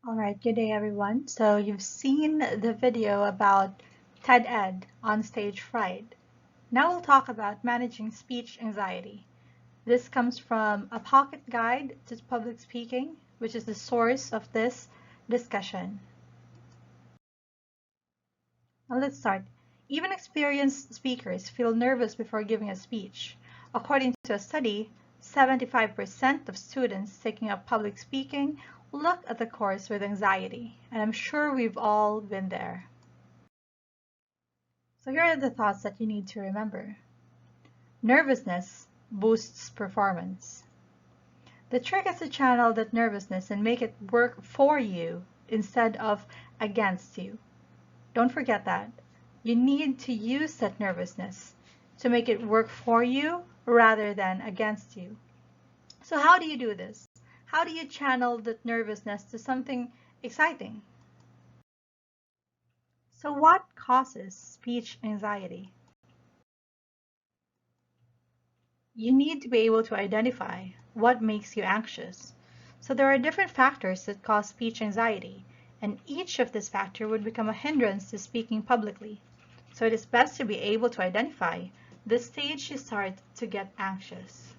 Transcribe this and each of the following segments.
All right, good day everyone. So you've seen the video about TED Ed on stage fright. Now we'll talk about managing speech anxiety. This comes from A Pocket Guide to Public Speaking, which is the source of this discussion. Now let's start. Even experienced speakers feel nervous before giving a speech. According to a study, 75% of students taking up public speaking look at the course with anxiety, and I'm sure we've all been there. So here are the thoughts that you need to remember. Nervousness boosts performance. The trick is to channel that nervousness and make it work for you instead of against you. Don't forget that. You need to use that nervousness to make it work for you rather than against you. So how do you do this? How do you channel that nervousness to something exciting? So what causes speech anxiety? You need to be able to identify what makes you anxious. So there are different factors that cause speech anxiety, and each of this factor would become a hindrance to speaking publicly. So it is best to be able to identify the stage you start to get anxious.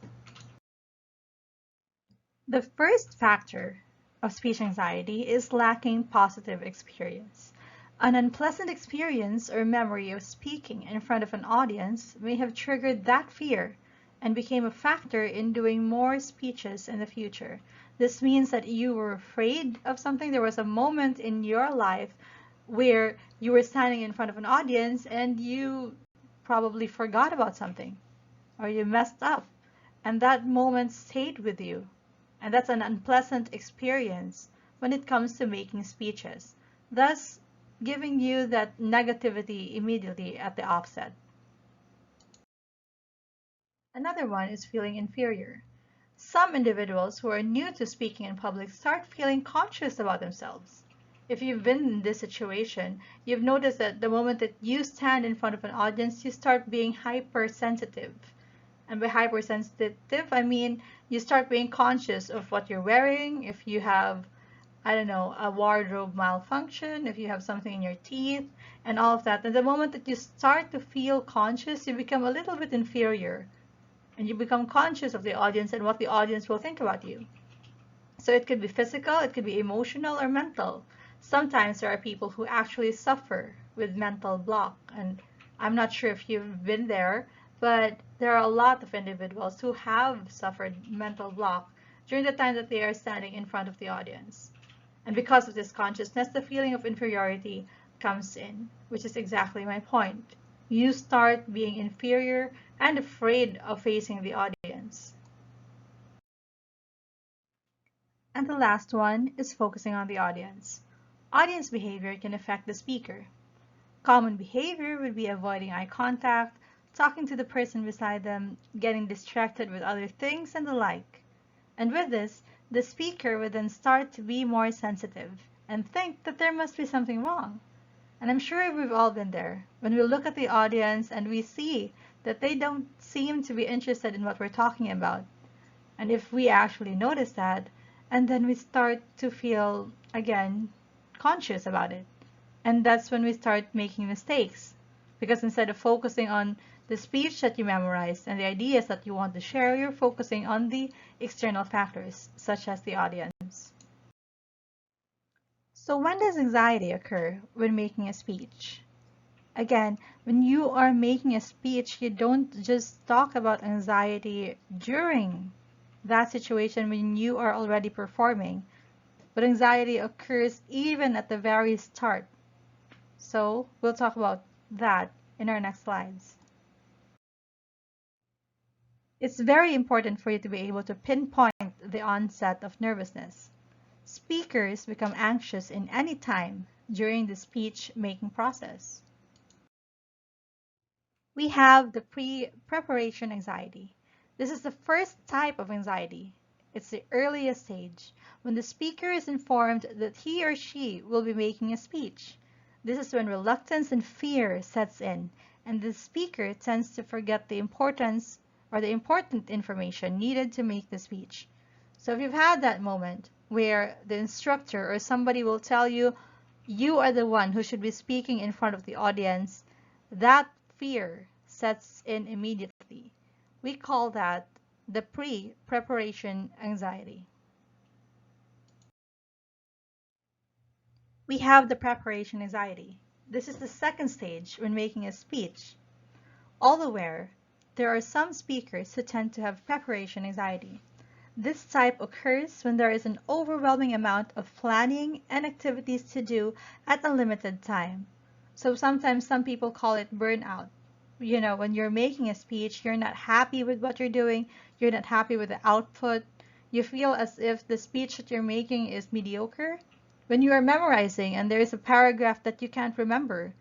The first factor of speech anxiety is lacking positive experience. An unpleasant experience or memory of speaking in front of an audience may have triggered that fear and became a factor in doing more speeches in the future. This means that you were afraid of something. There was a moment in your life where you were standing in front of an audience and you probably forgot about something or you messed up, and that moment stayed with you. And that's an unpleasant experience when it comes to making speeches, thus giving you that negativity immediately at the offset. Another one is feeling inferior. Some individuals who are new to speaking in public start feeling conscious about themselves. If you've been in this situation, you've noticed that the moment that you stand in front of an audience, you start being hypersensitive. And by hypersensitive, I mean you start being conscious of what you're wearing, if you have, I don't know, a wardrobe malfunction, if you have something in your teeth, and all of that. And the moment that you start to feel conscious, you become a little bit inferior. And you become conscious of the audience and what the audience will think about you. So it could be physical, it could be emotional or mental. Sometimes there are people who actually suffer with mental block, and I'm not sure if you've been there, but there are a lot of individuals who have suffered mental block during the time that they are standing in front of the audience. And because of this consciousness, the feeling of inferiority comes in, which is exactly my point. You start being inferior and afraid of facing the audience. And the last one is focusing on the audience. Audience behavior can affect the speaker. Common behavior would be avoiding eye contact, talking to the person beside them, getting distracted with other things, and the like. And with this, the speaker would then start to be more sensitive and think that there must be something wrong. And I'm sure we've all been there. When we look at the audience and we see that they don't seem to be interested in what we're talking about. And if we actually notice that, and then we start to feel, again, conscious about it. And that's when we start making mistakes. Because instead of focusing on the speech that you memorized and the ideas that you want to share, you're focusing on the external factors, such as the audience. So when does anxiety occur when making a speech? Again, when you are making a speech, you don't just talk about anxiety during that situation when you are already performing, but anxiety occurs even at the very start. So we'll talk about that in our next slides. It's very important for you to be able to pinpoint the onset of nervousness. Speakers become anxious in any time during the speech making process. We have the pre-preparation anxiety. This is the first type of anxiety. It's the earliest stage, when the speaker is informed that he or she will be making a speech. This is when reluctance and fear sets in, and the speaker tends to forget the importance or the important information needed to make the speech. So if you've had that moment, where the instructor or somebody will tell you, you are the one who should be speaking in front of the audience, that fear sets in immediately. We call that the pre-preparation anxiety. We have the preparation anxiety. This is the second stage when making a speech. All aware, there are some speakers who tend to have preparation anxiety. This type occurs when there is an overwhelming amount of planning and activities to do at a limited time. So sometimes some people call it burnout. You know, when you're making a speech, you're not happy with what you're doing, you're not happy with the output, you feel as if the speech that you're making is mediocre. When you are memorizing and there is a paragraph that you can't remember,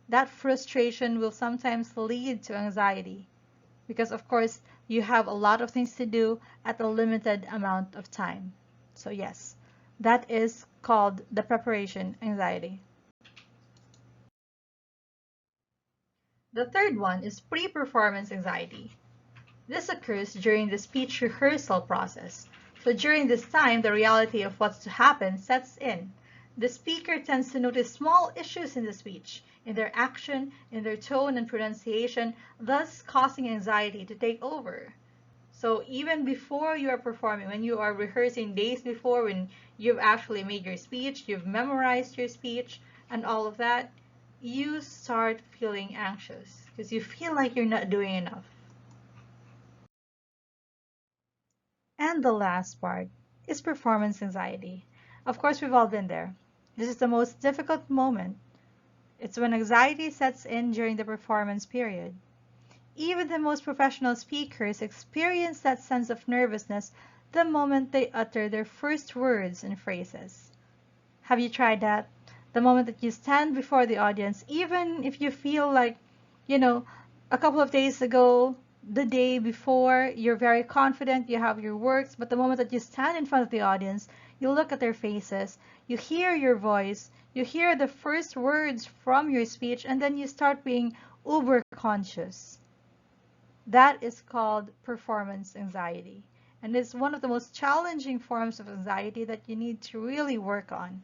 that frustration will sometimes lead to anxiety because, of course, you have a lot of things to do at a limited amount of time. So yes, that is called the preparation anxiety. The third one is pre-performance anxiety. This occurs during the speech rehearsal process. So during this time, the reality of what's to happen sets in. The speaker tends to notice small issues in the speech, in their action, in their tone and pronunciation, thus causing anxiety to take over. So even before you are performing, when you are rehearsing days before, when you've actually made your speech, you've memorized your speech, and all of that, you start feeling anxious because you feel like you're not doing enough. And the last part is performance anxiety. Of course, we've all been there. This is the most difficult moment. It's when anxiety sets in during the performance period. Even the most professional speakers experience that sense of nervousness the moment they utter their first words and phrases. Have you tried that? The moment that you stand before the audience, even if you feel like, you know, a couple of days ago, the day before, you're very confident, you have your works, but the moment that you stand in front of the audience, you look at their faces, you hear your voice, you hear the first words from your speech, and then you start being uber conscious. That is called performance anxiety. And it's one of the most challenging forms of anxiety that you need to really work on.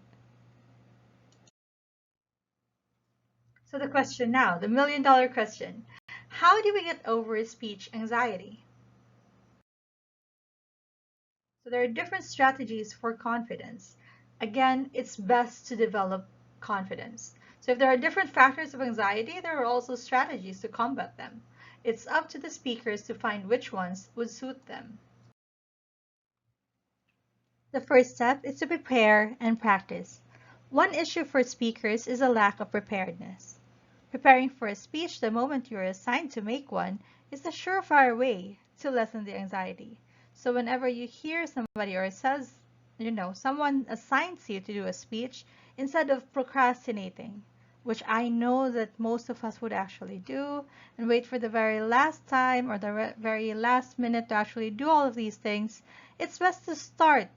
So the question now, the million-dollar question, how do we get over speech anxiety? So there are different strategies for confidence. Again, it's best to develop confidence. So if there are different factors of anxiety, there are also strategies to combat them. It's up to the speakers to find which ones would suit them. The first step is to prepare and practice. One issue for speakers is a lack of preparedness. Preparing for a speech the moment you are assigned to make one is a surefire way to lessen the anxiety. So whenever you hear somebody or says, someone assigns you to do a speech, instead of procrastinating, which I know that most of us would actually do, and wait for the very last time or the very last minute to actually do all of these things, it's best to start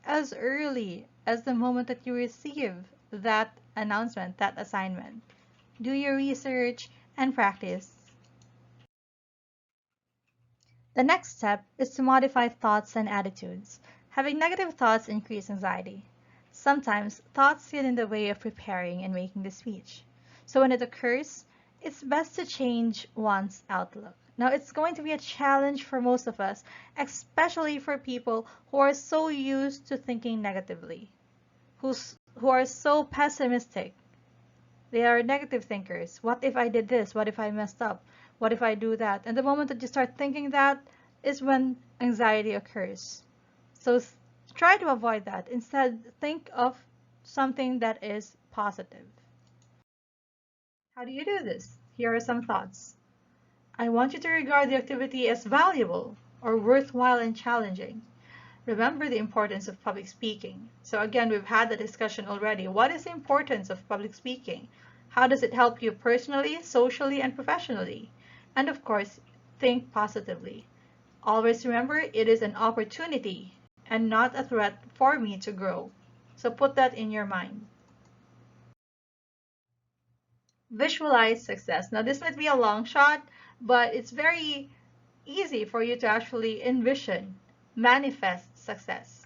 as early as the moment that you receive that announcement, that assignment. Do your research and practice. The next step is to modify thoughts and attitudes. Having negative thoughts increase anxiety. Sometimes thoughts get in the way of preparing and making the speech. So when it occurs, it's best to change one's outlook. Now, it's going to be a challenge for most of us, especially for people who are so used to thinking negatively, who are so pessimistic. They are negative thinkers. What if I did this? What if I messed up? What if I do that? And the moment that you start thinking that is when anxiety occurs. So try to avoid that. Instead, think of something that is positive. How do you do this? Here are some thoughts. I want you to regard the activity as valuable or worthwhile and challenging. Remember the importance of public speaking. So again, we've had the discussion already. What is the importance of public speaking? How does it help you personally, socially, and professionally? And of course, think positively. Always remember, it is an opportunity and not a threat for me to grow. So put that in your mind. Visualize success. Now, this might be a long shot, but it's very easy for you to actually envision, manifest success.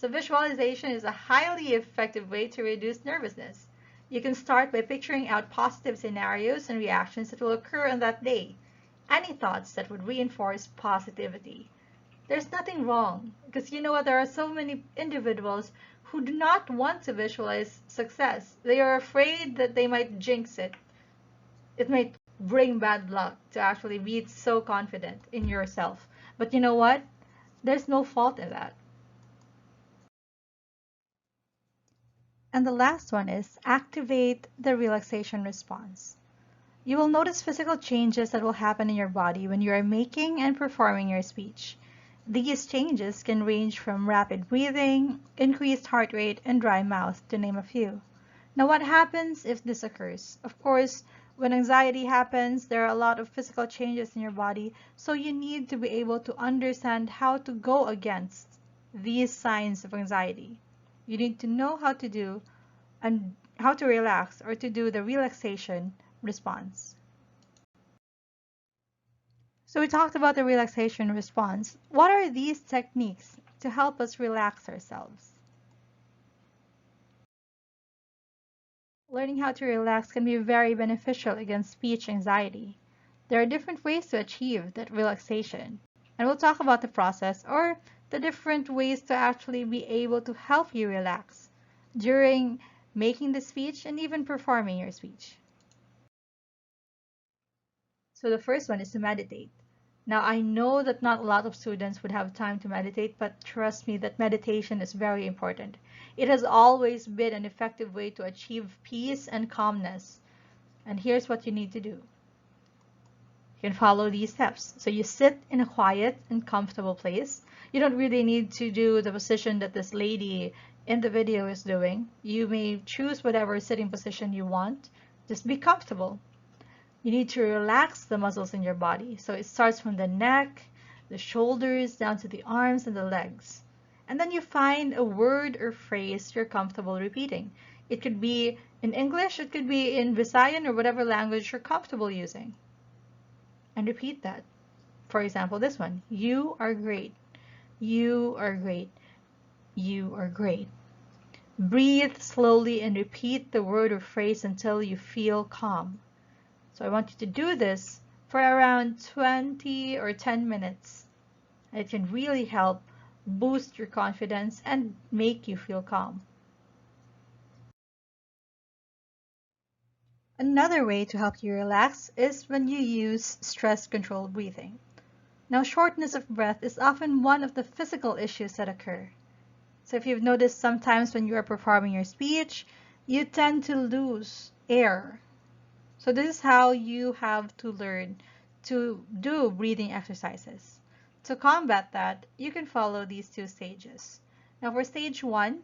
So visualization is a highly effective way to reduce nervousness. You can start by picturing out positive scenarios and reactions that will occur on that day. Any thoughts that would reinforce positivity. There's nothing wrong, because you know what, there are so many individuals who do not want to visualize success. They are afraid that they might jinx it. It might bring bad luck to actually be so confident in yourself. But you know what? There's no fault in that. And the last one is activate the relaxation response. You will notice physical changes that will happen in your body when you are making and performing your speech. These changes can range from rapid breathing, increased heart rate, and dry mouth, to name a few. Now, what happens if this occurs? Of course, when anxiety happens, there are a lot of physical changes in your body, so you need to be able to understand how to go against these signs of anxiety. You need to know how to do and how to relax or to do the relaxation response. So we talked about the relaxation response. What are these techniques to help us relax ourselves? Learning how to relax can be very beneficial against speech anxiety. There are different ways to achieve that relaxation, and we'll talk about the process or the different ways to actually be able to help you relax during making the speech and even performing your speech. So the first one is to meditate. Now, I know that not a lot of students would have time to meditate, but trust me that meditation is very important. It has always been an effective way to achieve peace and calmness. And here's what you need to do. You can follow these steps. So you sit in a quiet and comfortable place. You don't really need to do the position that this lady in the video is doing. You may choose whatever sitting position you want. Just be comfortable. You need to relax the muscles in your body. So it starts from the neck, the shoulders, down to the arms and the legs. And then you find a word or phrase you're comfortable repeating. It could be in English, it could be in Visayan or whatever language you're comfortable using. And repeat that. For example, this one. You are great. You are great. You are great. Breathe slowly and repeat the word or phrase until you feel calm. So I want you to do this for around 20 or 10 minutes. It can really help boost your confidence and make you feel calm. Another way to help you relax is when you use stress-controlled breathing. Now, shortness of breath is often one of the physical issues that occur. So if you've noticed, sometimes when you are performing your speech, you tend to lose air. So this is how you have to learn to do breathing exercises. To combat that, you can follow these two stages. Now for stage 1,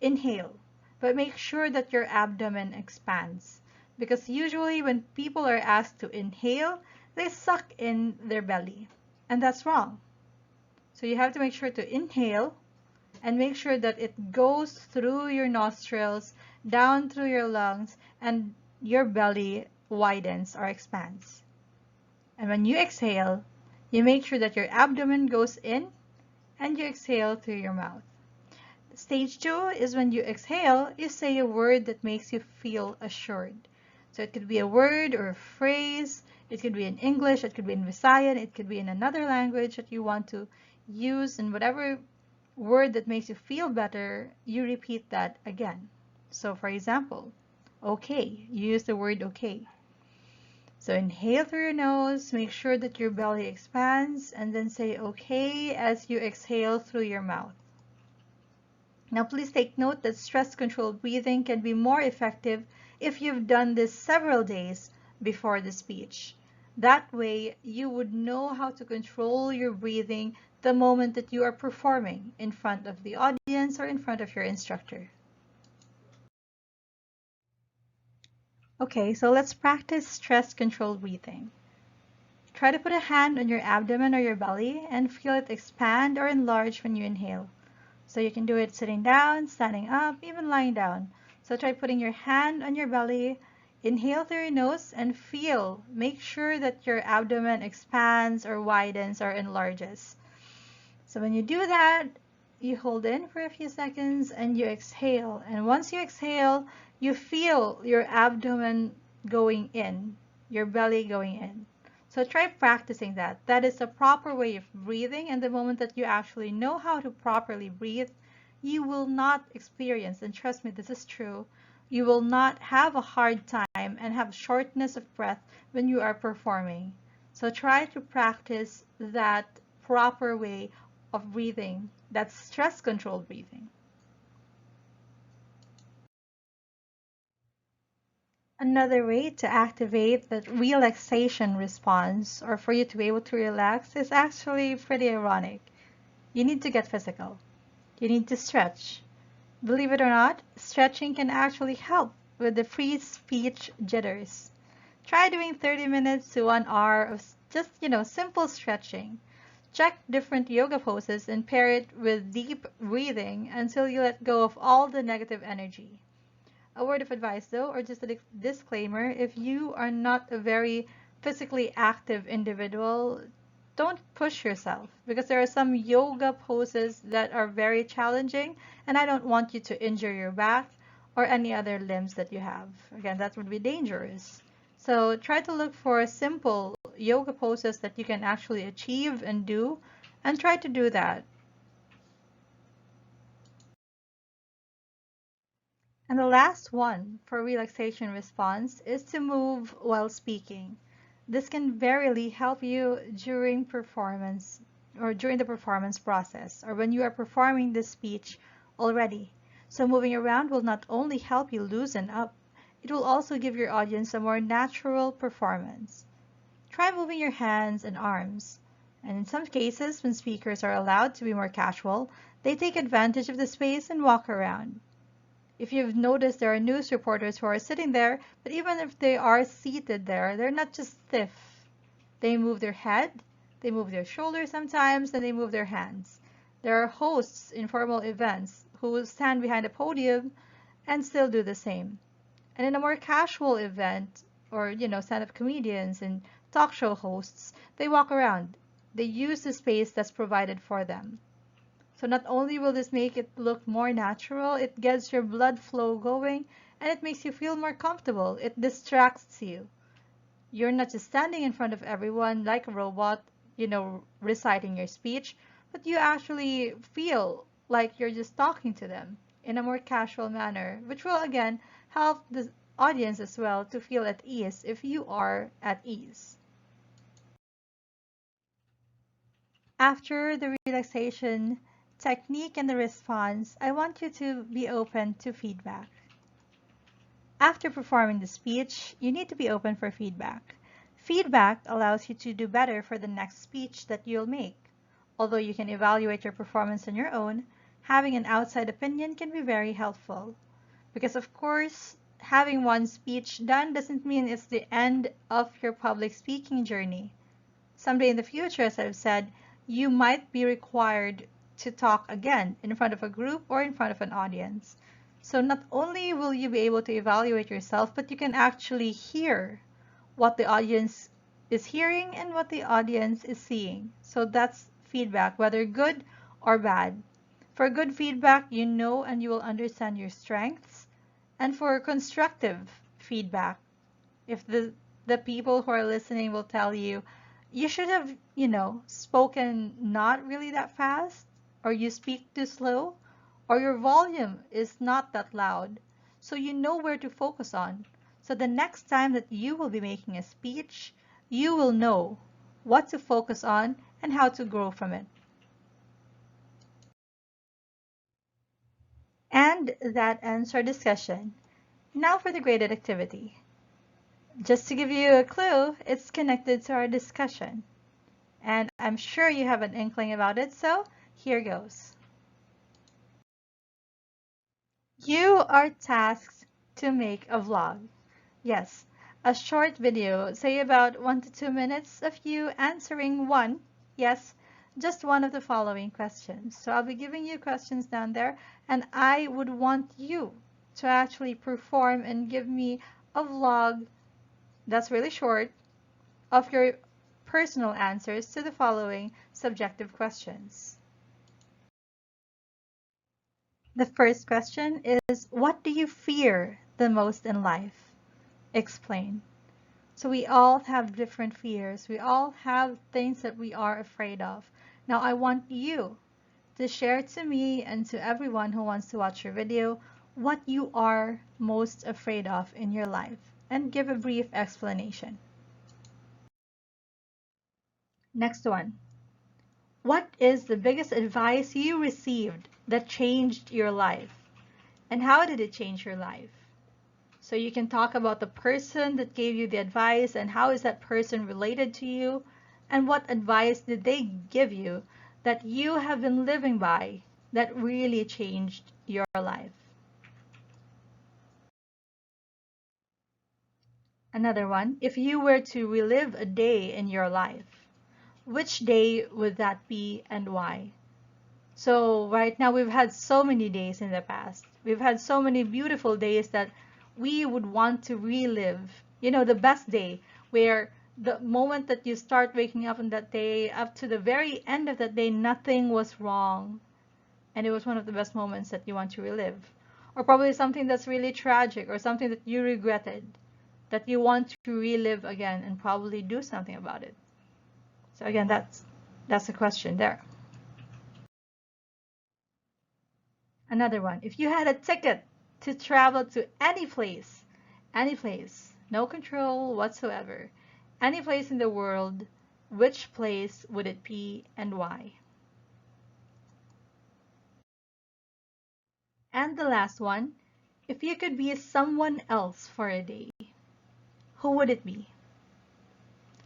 inhale, but make sure that your abdomen expands. Because usually when people are asked to inhale, they suck in their belly. And that's wrong. So you have to make sure to inhale and make sure that it goes through your nostrils, down through your lungs, and your belly widens or expands. And when you exhale, you make sure that your abdomen goes in and you exhale through your mouth. Stage 2 is when you exhale, you say a word that makes you feel assured. So it could be a word or a phrase, it could be in English, it could be in Visayan, it could be in another language that you want to use, and whatever word that makes you feel better, you repeat that again. So for example, okay, you use the word okay. So inhale through your nose, make sure that your belly expands, and then say okay as you exhale through your mouth. Now please take note that stress-controlled breathing can be more effective if you've done this several days before the speech. That way, you would know how to control your breathing the moment that you are performing in front of the audience or in front of your instructor. Okay, so let's practice stress-controlled breathing. Try to put a hand on your abdomen or your belly and feel it expand or enlarge when you inhale. So you can do it sitting down, standing up, even lying down. So try putting your hand on your belly, inhale through your nose, and feel. Make sure that your abdomen expands or widens or enlarges. So when you do that, you hold in for a few seconds and you exhale. And once you exhale, you feel your abdomen going in, your belly going in. So try practicing that. That is the proper way of breathing. And the moment that you actually know how to properly breathe, you will not experience, and trust me, this is true, you will not have a hard time and have shortness of breath when you are performing. So try to practice that proper way of breathing. That's stress controlled breathing. Another way to activate that relaxation response or for you to be able to relax is actually pretty ironic. You need to get physical. You need to stretch. Believe it or not, stretching can actually help with the free speech jitters. Try doing 30 minutes to 1 hour of just, simple stretching. Check different yoga poses and pair it with deep breathing until you let go of all the negative energy. A word of advice though, or just a disclaimer, if you are not a very physically active individual, don't push yourself because there are some yoga poses that are very challenging and I don't want you to injure your back or any other limbs that you have. Again, that would be dangerous. So try to look for simple yoga poses that you can actually achieve and do, and try to do that. And the last one for relaxation response is to move while speaking. This can verily help you during performance or during the performance process or when you are performing this speech already. So moving around will not only help you loosen up, it will also give your audience a more natural performance. Try moving your hands and arms. And in some cases, when speakers are allowed to be more casual, they take advantage of the space and walk around. If you've noticed, there are news reporters who are sitting there, but even if they are seated there, they're not just stiff. They move their head, they move their shoulders sometimes, and they move their hands. There are hosts in formal events who will stand behind a podium and still do the same. And in a more casual event, or stand-up comedians and talk show hosts, they walk around. They use the space that's provided for them. So not only will this make it look more natural, it gets your blood flow going and it makes you feel more comfortable. It distracts you. You're not just standing in front of everyone like a robot, reciting your speech, but you actually feel like you're just talking to them in a more casual manner, which will again help the audience as well to feel at ease if you are at ease. After the relaxation technique and the response, I want you to be open to feedback. After performing the speech, you need to be open for feedback. Feedback allows you to do better for the next speech that you'll make. Although you can evaluate your performance on your own, having an outside opinion can be very helpful. Because of course, having one speech done doesn't mean it's the end of your public speaking journey. Someday in the future, as I've said, you might be required to talk again in front of a group or in front of an audience. So not only will you be able to evaluate yourself, but you can actually hear what the audience is hearing and what the audience is seeing. So that's feedback, whether good or bad. For good feedback, you know and you will understand your strengths. And for constructive feedback, if the people who are listening will tell you, you should have, spoken not really that fast, or you speak too slow, or your volume is not that loud. So you know where to focus on. So the next time that you will be making a speech, you will know what to focus on and how to grow from it. And that ends our discussion. Now for the graded activity. Just to give you a clue, it's connected to our discussion. And I'm sure you have an inkling about it, so here goes. You are tasked to make a vlog. Yes, a short video, say about 1 to 2 minutes of you answering one, yes, just one of the following questions. So I'll be giving you questions down there, and I would want you to actually perform and give me a vlog that's really short of your personal answers to the following subjective questions. The first question is, what do you fear the most in life? Explain. So we all have different fears. We all have things that we are afraid of. Now I want you to share to me and to everyone who wants to watch your video what you are most afraid of in your life, and give a brief explanation. Next one. What is the biggest advice you received that changed your life? And how did it change your life? So you can talk about the person that gave you the advice and how is that person related to you, and what advice did they give you that you have been living by that really changed your life. Another one, if you were to relive a day in your life, which day would that be and why? So right now we've had so many days in the past. We've had so many beautiful days that we would want to relive. You know, the best day where the moment that you start waking up on that day up to the very end of that day, nothing was wrong. And it was one of the best moments that you want to relive. Or probably something that's really tragic or something that you regretted that you want to relive again and probably do something about it. So again, that's the question there. Another one, if you had a ticket to travel to any place, no control whatsoever, any place in the world, which place would it be and why? And the last one, if you could be someone else for a day, who would it be?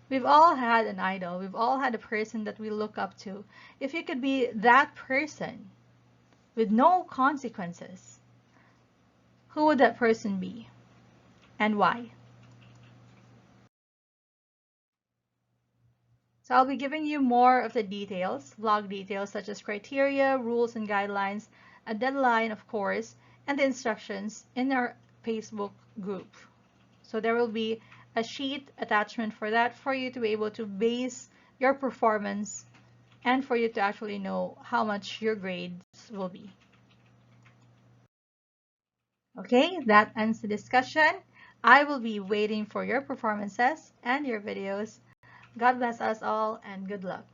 We've all had an idol. We've all had a person that we look up to. If you could be that person with no consequences, who would that person be and why? So I'll be giving you more of the details, vlog details such as criteria, rules and guidelines, a deadline of course, and the instructions in our Facebook group. So there will be a sheet attachment for that for you to be able to base your performance and for you to actually know how much your grades will be. Okay, that ends the discussion. I will be waiting for your performances and your videos. God bless us all and good luck.